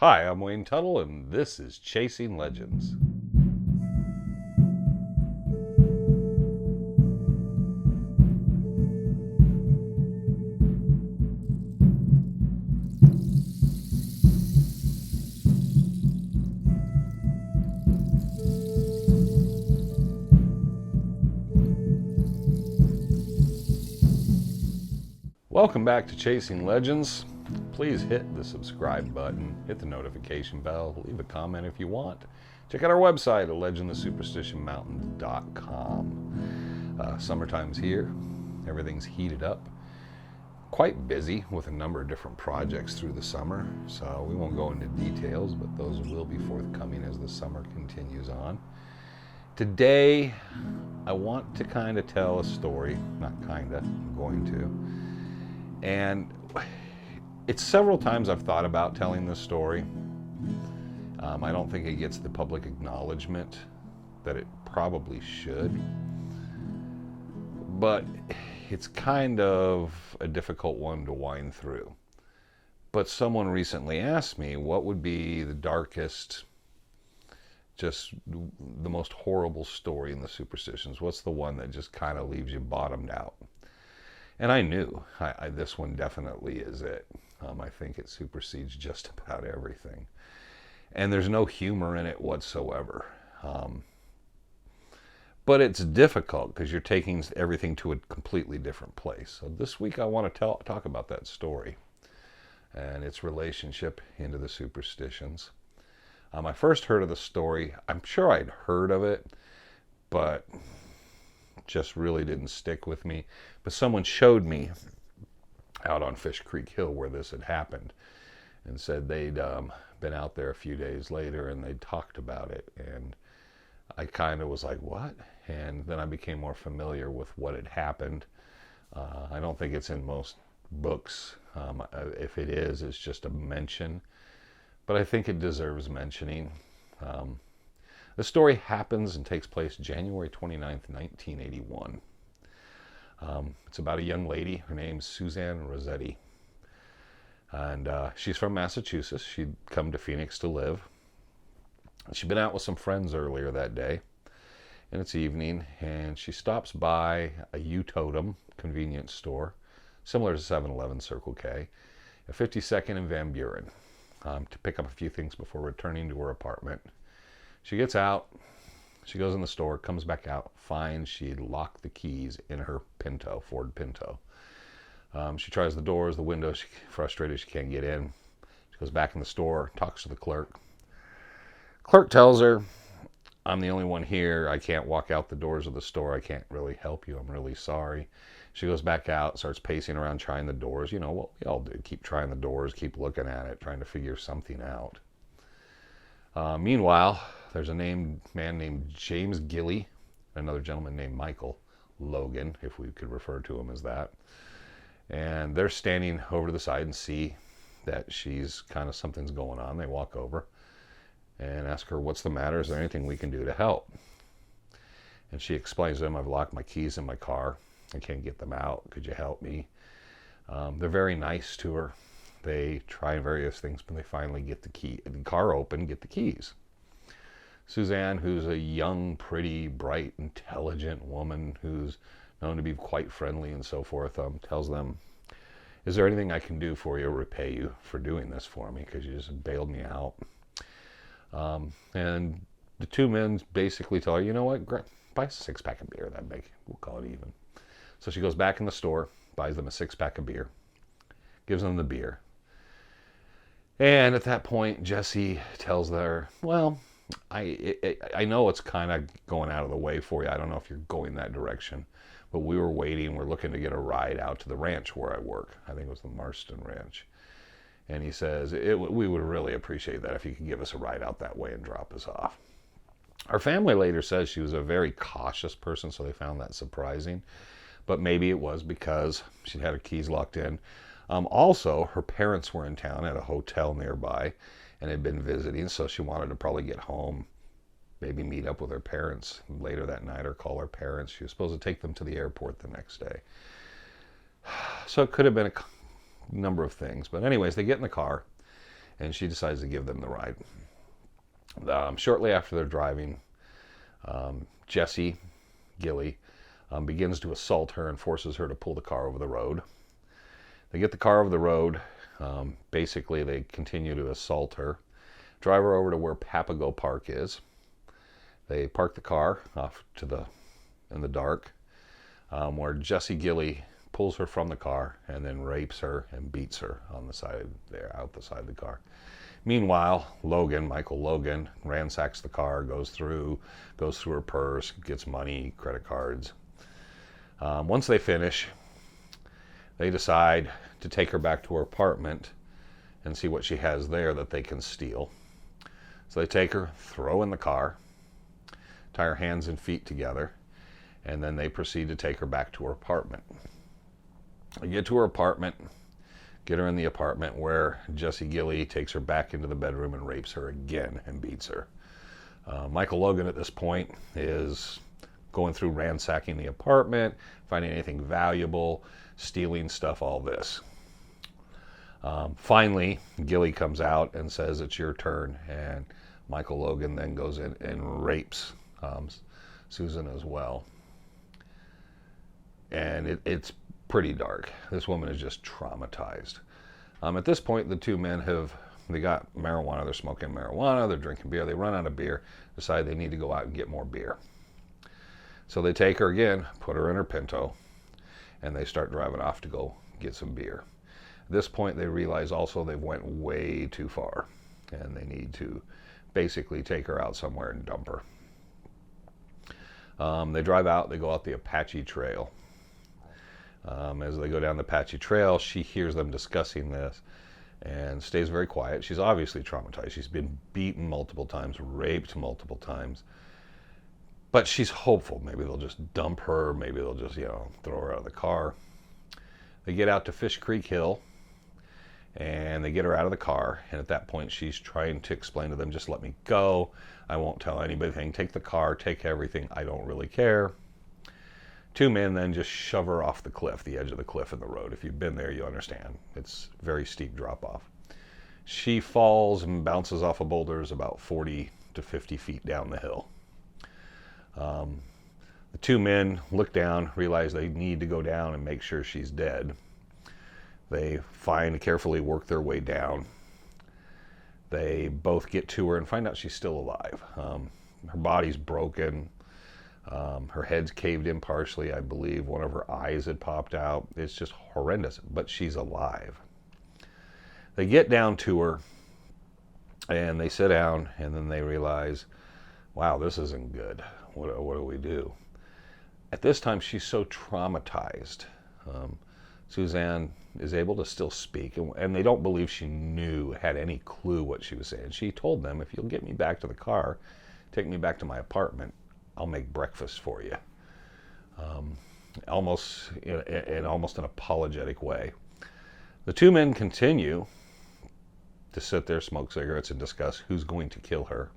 Hi, I'm Wayne Tuttle, and this is Chasing Legends. Welcome back to Chasing Legends. Please hit the subscribe button, hit the notification bell, leave a comment if you want. Check out our website at legendthesuperstitionmountains.com. Summertime's here. Everything's heated up. Quite busy with a number of different projects through the summer, so we won't go into details, but those will be forthcoming as the summer continues on. Today, I want to kind of tell a story. Not kind of, I'm going to. And it's several times I've thought about telling this story. I don't think it gets the public acknowledgement that it probably should. But it's kind of a difficult one to wind through. But someone recently asked me what would be the darkest, just the most horrible story in the superstitions. What's the one that just kind of leaves you bottomed out? And I knew this one definitely is it. I think it supersedes just about everything. And there's no humor in it whatsoever. But it's difficult because you're taking everything to a completely different place. So this week I want to talk about that story and its relationship into the superstitions. I first heard of the story. I'm sure I'd heard of it, but just really didn't stick with me. But someone showed me out on Fish Creek Hill where this had happened and said they'd been out there a few days later and they'd talked about it. And I kind of was like, what? And then I became more familiar with what had happened. I don't think it's in most books. If it is, it's just a mention. But I think it deserves mentioning. The story happens and takes place January 29th, 1981. It's about a young lady. Her name's Suzanne Rossetti. And she's from Massachusetts. She'd come to Phoenix to live. She'd been out with some friends earlier that day. And it's evening. And she stops by a U-Totem convenience store, similar to 7-Eleven Circle K, at 52nd and Van Buren, to pick up a few things before returning to her apartment. She gets out, she goes in the store, comes back out, finds she'd locked the keys in her Pinto, Ford Pinto. She tries the doors, the windows, she's frustrated, she can't get in. She goes back in the store, talks to the clerk. Clerk tells her, I'm the only one here, I can't walk out the doors of the store, I can't really help you, I'm really sorry. She goes back out, starts pacing around trying the doors. You know what we all do, keep trying the doors, keep looking at it, trying to figure something out. Meanwhile, there's a man named James Gilly, another gentleman named Michael Logan, if we could refer to him as that. And they're standing over to the side and see that she's kind of something's going on. They walk over and ask her, what's the matter? Is there anything we can do to help? And she explains to them, I've locked my keys in my car. I can't get them out. Could you help me? They're very nice to her. They try various things, but they finally get the car open, get the keys. Suzanne, who's a young, pretty, bright, intelligent woman who's known to be quite friendly and so forth, tells them, is there anything I can do for you or repay you for doing this for me? Because you just bailed me out. And the two men basically tell her, you know what, buy a 6-pack of beer. We'll call it even. So she goes back in the store, buys them a 6-pack of beer, gives them the beer. And at that point, Jesse tells her, well, I know it's kind of going out of the way for you. I don't know if you're going that direction. But we were waiting. We're looking to get a ride out to the ranch where I work. I think it was the Marston Ranch. And he says, we would really appreciate that if you could give us a ride out that way and drop us off. Our family later says she was a very cautious person, so they found that surprising. But maybe it was because she had her keys locked in. Also, her parents were in town at a hotel nearby and had been visiting, so she wanted to probably get home, maybe meet up with her parents later that night or call her parents. She was supposed to take them to the airport the next day. So it could have been a number of things. But anyways, they get in the car and she decides to give them the ride. Shortly after they're driving, Jesse Gilly begins to assault her and forces her to pull the car over the road. They get the car over the road. Basically, they continue to assault her. Drive her over to where Papago Park is. They park the car off in the dark, where Jesse Gilly pulls her from the car and then rapes her and beats her on the side there, out the side of the car. Meanwhile, Michael Logan, ransacks the car, goes through her purse, gets money, credit cards. Once they finish, they decide to take her back to her apartment and see what she has there that they can steal. So they take her, throw in the car, tie her hands and feet together, and then they proceed to take her back to her apartment. They get to her apartment, get her in the apartment, where Jesse Gilly takes her back into the bedroom and rapes her again and beats her. Michael Logan at this point is going through ransacking the apartment, finding anything valuable, stealing stuff, all this. Finally, Gilly comes out and says, "It's your turn," and Michael Logan then goes in and rapes Susan as well. And it's pretty dark. This woman is just traumatized. At this point, the two men they got marijuana. They're smoking marijuana. They're drinking beer. They run out of beer, decide they need to go out and get more beer. So they take her again, put her in her Pinto, and they start driving off to go get some beer. At this point, they realize also they've went way too far, and they need to basically take her out somewhere and dump her. They drive out. They go out the Apache Trail. As they go down the Apache Trail, she hears them discussing this and stays very quiet. She's obviously traumatized. She's been beaten multiple times, raped multiple times. But she's hopeful. Maybe they'll just dump her. Maybe they'll just, throw her out of the car. They get out to Fish Creek Hill, and they get her out of the car. And at that point, she's trying to explain to them, "Just let me go. I won't tell anybody. Take the car, take everything. I don't really care." Two men then just shove her off the cliff, the edge of the cliff in the road. If you've been there, you understand. It's very steep drop off. She falls and bounces off of boulders about 40 to 50 feet down the hill. The two men look down, realize they need to go down and make sure she's dead. They carefully work their way down. They both get to her and find out she's still alive. Her body's broken. Her head's caved in partially, I believe. One of her eyes had popped out. It's just horrendous, but she's alive. They get down to her, and they sit down, and then they realize, wow, this isn't good. What do we do? At this time, she's so traumatized. Suzanne is able to still speak, and they don't believe she had any clue what she was saying. She told them, "If you'll get me back to the car, take me back to my apartment, I'll make breakfast for you." Almost in an apologetic way. The two men continue to sit there, smoke cigarettes, and discuss who's going to kill her.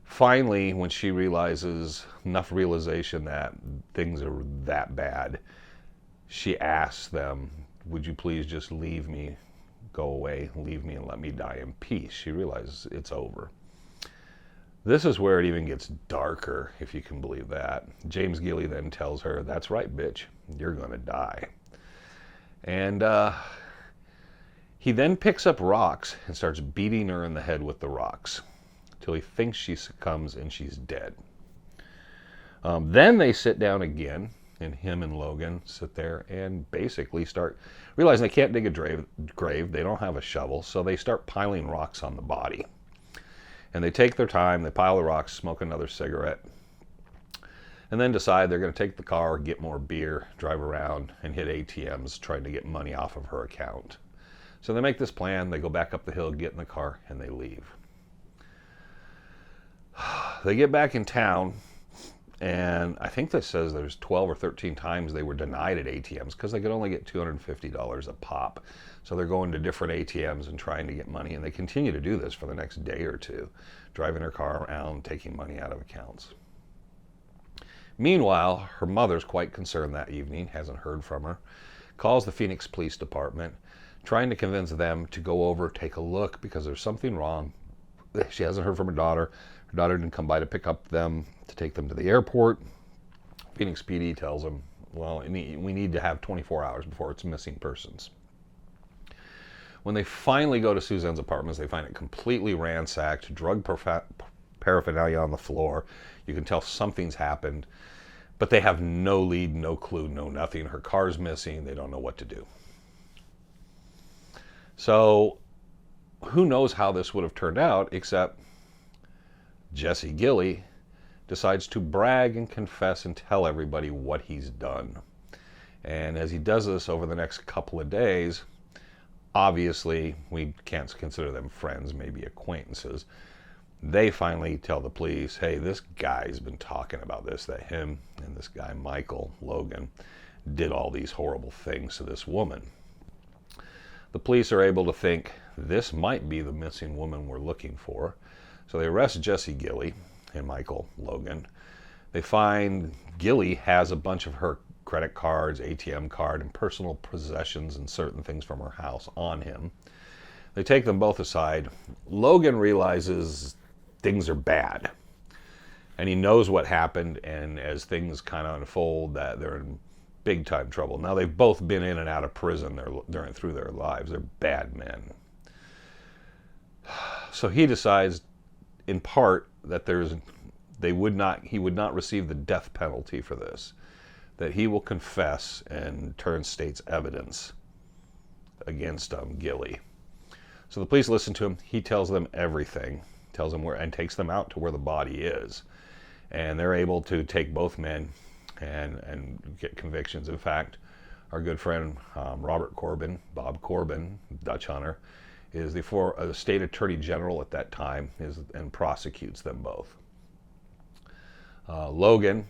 Finally, when she realizes enough realization that things are that bad, she asks them, "Would you please just leave me, go away, leave me and let me die in peace?" She realizes it's over. This is where it even gets darker, if you can believe that. James Gilly then tells her, "That's right, bitch, you're going to die." And he then picks up rocks and starts beating her in the head with the rocks till he thinks she succumbs and she's dead. Then they sit down again, and him and Logan sit there and basically start realizing they can't dig a grave. They don't have a shovel, so they start piling rocks on the body. And they take their time, they pile the rocks, smoke another cigarette, and then decide they're going to take the car, get more beer, drive around, and hit ATMs trying to get money off of her account. So they make this plan, they go back up the hill, get in the car, and they leave. They get back in town, and I think that says there's 12 or 13 times they were denied at ATMs because they could only get $250 a pop. So they're going to different ATMs and trying to get money, and they continue to do this for the next day or two, driving her car around, taking money out of accounts. Meanwhile, her mother's quite concerned that evening, hasn't heard from her, calls the Phoenix Police Department, trying to convince them to go over, take a look, because there's something wrong. She hasn't heard from her daughter. Her daughter didn't come by to pick up them, to take them to the airport. Phoenix PD tells them, well, we need to have 24 hours before it's missing persons. When they finally go to Suzanne's apartments, they find it completely ransacked, drug paraphernalia on the floor. You can tell something's happened, but they have no lead, no clue, no nothing. Her car's missing. They don't know what to do. So who knows how this would have turned out, except Jesse Gilly decides to brag and confess and tell everybody what he's done. And as he does this over the next couple of days, obviously we can't consider them friends, maybe acquaintances. They finally tell the police, hey, this guy's been talking about this, that him and this guy, Michael Logan, did all these horrible things to this woman. The police are able to think this might be the missing woman we're looking for. So they arrest Jesse Gilly and Michael Logan. They find Gilly has a bunch of her credit cards, ATM card, and personal possessions and certain things from her house on him. They take them both aside. Logan realizes things are bad, and he knows what happened, and as things kind of unfold, that they're in big time trouble. Now, they've both been in and out of prison through their lives. They're bad men. So he decides, in part, that he would not receive the death penalty for this, that he will confess and turn state's evidence against Gilly. So the police listen to him. He tells them everything, tells them where, and takes them out to where the body is. And they're able to take both men and get convictions. In fact, our good friend Bob Corbin, Dutch hunter, is the state attorney general at that time, and prosecutes them both. Logan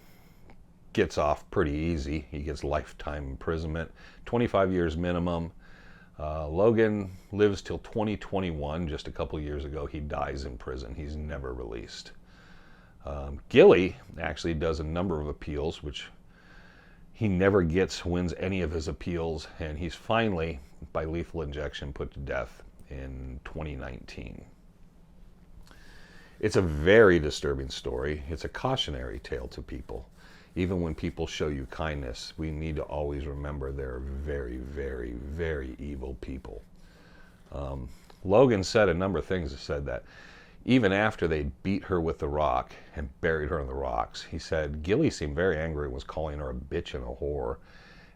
gets off pretty easy. He gets lifetime imprisonment, 25 years minimum. Logan lives till 2021. Just a couple years ago, he dies in prison. He's never released. Gilly actually does a number of appeals, which he never wins any of his appeals, and he's finally, by lethal injection, put to death in 2019. It's a very disturbing story. It's a cautionary tale to people. Even when people show you kindness, we need to always remember they're very, very, very evil people. Logan said a number of things. He said that even after they beat her with the rock and buried her in the rocks, he said Gilly seemed very angry and was calling her a bitch and a whore.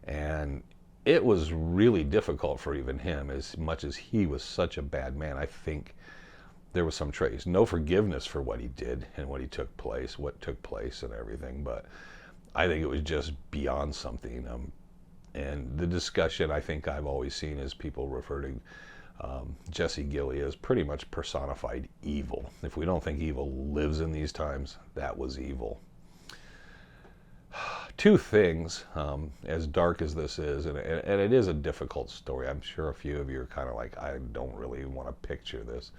And it was really difficult for even him, as much as he was such a bad man. I think there was some trace. No forgiveness for what he did and what took place and everything, but I think it was just beyond something. And the discussion I think I've always seen is people refer to Jesse Gilly as pretty much personified evil. If we don't think evil lives in these times, that was evil. Two things, as dark as this is, and it is a difficult story. I'm sure a few of you are kind of like, I don't really want to picture this.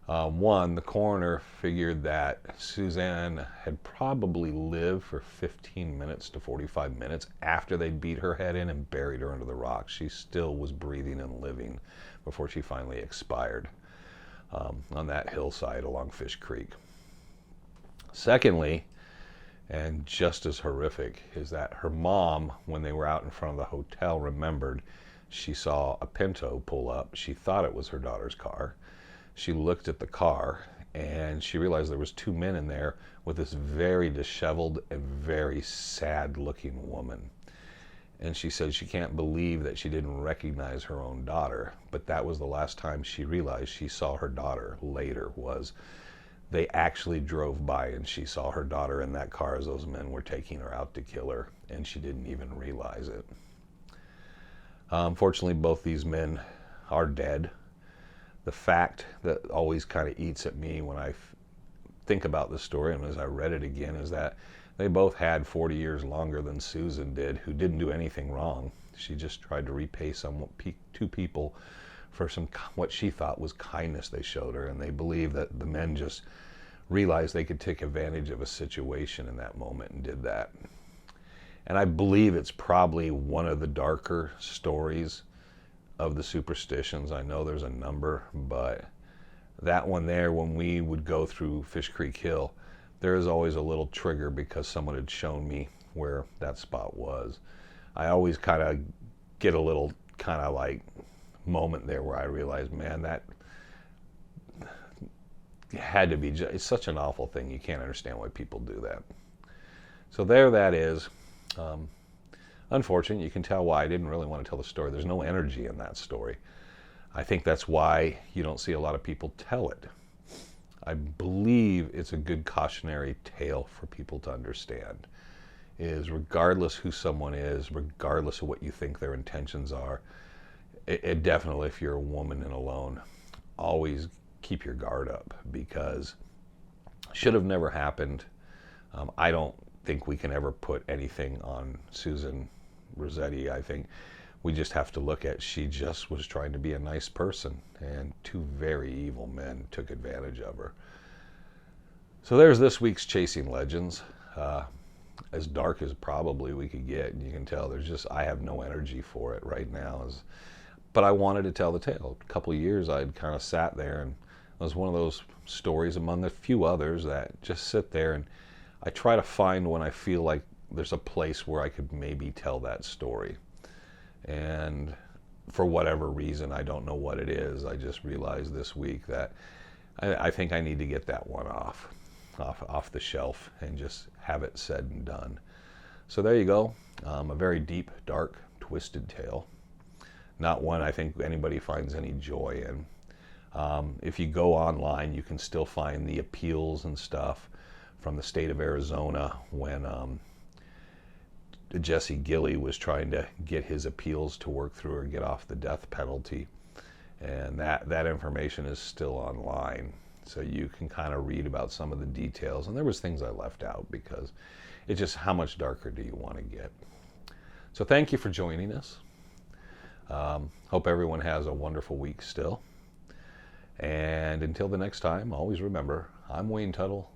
One, the coroner figured that Suzanne had probably lived for 15 minutes to 45 minutes after they beat her head in and buried her under the rocks. She still was breathing and living before she finally expired on that hillside along Fish Creek. Secondly, and just as horrific, is that her mom, when they were out in front of the hotel, remembered she saw a Pinto pull up. She thought it was her daughter's car. She looked at the car and she realized there was two men in there with this very disheveled and very sad looking woman. And she said she can't believe that she didn't recognize her own daughter, but that was the last time she realized she saw her daughter later. Was they actually drove by and she saw her daughter in that car as those men were taking her out to kill her, and she didn't even realize it. Unfortunately, both these men are dead. The fact that always kind of eats at me when I think about this story, and as I read it again, is that they both had 40 years longer than Susan did, who didn't do anything wrong. She just tried to repay two people for what she thought was kindness they showed her, and they believe that the men just realized they could take advantage of a situation in that moment and did that. And I believe it's probably one of the darker stories of the superstitions. I know there's a number, but that one there, when we would go through Fish Creek Hill, there is always a little trigger because someone had shown me where that spot was. I always kind of get a little kind of like moment there where I realize, man, that had to be it's such an awful thing. You can't understand why people do that. So there that is. Unfortunate. You can tell why I didn't really want to tell the story. There's no energy in that story. I think that's why you don't see a lot of people tell it. I believe it's a good cautionary tale for people to understand, is regardless who someone is, regardless of what you think their intentions are, it definitely, if you're a woman and alone, always keep your guard up, because should have never happened. I don't think we can ever put anything on Suzanne Rossetti. I think we just have to look at, she just was trying to be a nice person, and two very evil men took advantage of her. So there's this week's Chasing Legends. As dark as probably we could get, and you can tell there's just, I have no energy for it right now. But I wanted to tell the tale. A couple of years I'd kind of sat there, and it was one of those stories among a few others that just sit there, and I try to find when I feel like there's a place where I could maybe tell that story. And for whatever reason, I don't know what it is, I just realized this week that I think I need to get that one off the shelf and just have it said and done. So there you go. A very deep, dark, twisted tale. Not one I think anybody finds any joy in. If you go online, you can still find the appeals and stuff from the state of Arizona when Jesse Gilley was trying to get his appeals to work through or get off the death penalty. And that information is still online. So you can kind of read about some of the details. And there was things I left out because it's just, how much darker do you want to get? So thank you for joining us. Hope everyone has a wonderful week still. And until the next time, always remember, I'm Wayne Tuttle.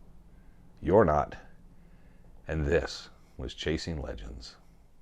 You're not. And this was Chasing Legends.